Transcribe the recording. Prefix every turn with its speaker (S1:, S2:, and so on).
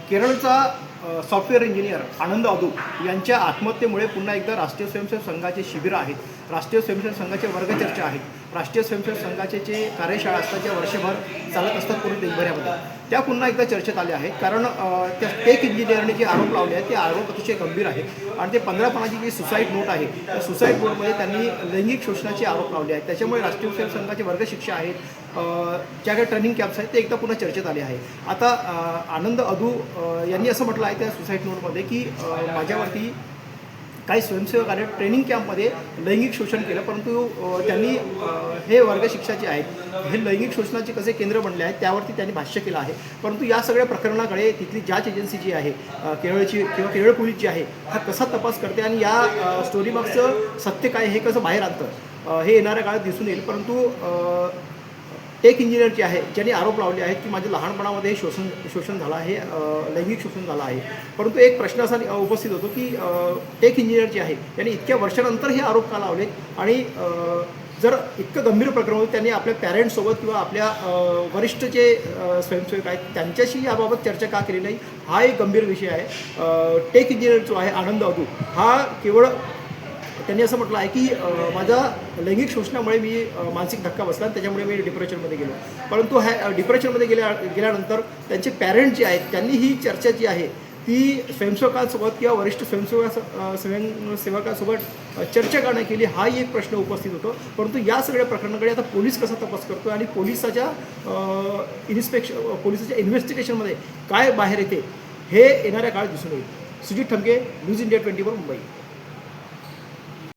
S1: केरळचा software engineer आनंद अदू यांच्या आत्महत्येमुळे पुन्हा एकदा राष्ट्रीय स्वयंसेवक संघाचे शिबिरं आहेत, राष्ट्रीय स्वयंसेवक संघाचे वर्गचर्चा आहेत, राष्ट्रीय स्वयंसेवक संघाचे जे कार्यशाळा असतात ज्या वर्षभर चालत असतात पूर्ण देशभरामध्ये, त्या पुन्हा एकदा चर्चेत आल्या आहेत. कारण त्या टेक इंजिनियरने जे आरोप लावले आहेत ते आरोप अतिशय गंभीर आहेत आणि ते 15 पानाची जी सुसाईड नोट आहे त्या सुसाईड नोटमध्ये त्यांनी लैंगिक शोषणाचे आरोप लावले आहेत. त्याच्यामुळे राष्ट्रीय स्वयंसेवक संघाचे वर्गशिक्षा आहेत, ज्या काही ट्रेनिंग कॅम्प्स आहेत ते एकदा पुन्हा चर्चेत आले आहे. आता आनंद अदू यांनी असं म्हटलं आहे त्या सुसाईड नोटमध्ये की माझ्यावरती काही स्वयंसेवक आले ट्रेनिंग कॅम्पमध्ये लैंगिक शोषण केलं, परंतु त्यांनी हे वर्गशिक्षाचे आहेत, हे लैंगिक शोषणाचे कसे केंद्र बनले आहेत त्यावरती त्यांनी भाष्य केलं आहे. परंतु या सगळ्या प्रकरणाकडे तिथली जांच एजन्सी जी आहे केरळची किंवा केरळ पोलीस जी आहे हा कसा तपास करते आणि या स्टोरीमागचं सत्य काय हे कसं बाहेर आणतं हे येणाऱ्या काळात दिसून येईल. परंतु टेक इंजिनियर जे आहे ज्यांनी आरोप लावले आहेत की माझ्या लहानपणामध्ये शोषण झालं आहे, लैंगिक शोषण झालं आहे. परंतु एक प्रश्न असा उपस्थित होतो की टेक इंजिनियर जे आहे त्यांनी इतक्या वर्षानंतर हे आरोप का लावले आणि जर इतकं गंभीर प्रकरण होतं त्यांनी आपल्या पॅरेंट्ससोबत किंवा आपल्या वरिष्ठ जे स्वयंसेवक आहेत त्यांच्याशी याबाबत चर्चा का केली नाही हा एक गंभीर विषय आहे. टेक इंजिनियर जो आहे आनंद अदू हा केवळ त्यांनी असं म्हटलं आहे की माझा लैंगिक शोषणामुळे मी मानसिक धक्का बसला आणि त्याच्यामुळे मी डिप्रेशनमध्ये गेलो. परंतु ह्या डिप्रेशनमध्ये गेल्यानंतर त्यांचे पॅरेंट जे आहेत त्यांनी ही चर्चा जी आहे ती स्वयंसेवकांसोबत किंवा वरिष्ठ स्वयंसेवकांसोबत चर्चा का नाही केली हाही एक प्रश्न उपस्थित होतो. परंतु या सगळ्या प्रकरणाकडे आता पोलीस कसा तपास करतो आणि पोलिसाच्या इन्व्हेस्टिगेशनमध्ये काय बाहेर येते हे येणाऱ्या काळात दिसून येईल. Sujit Thamke, news India 24 Mumbai.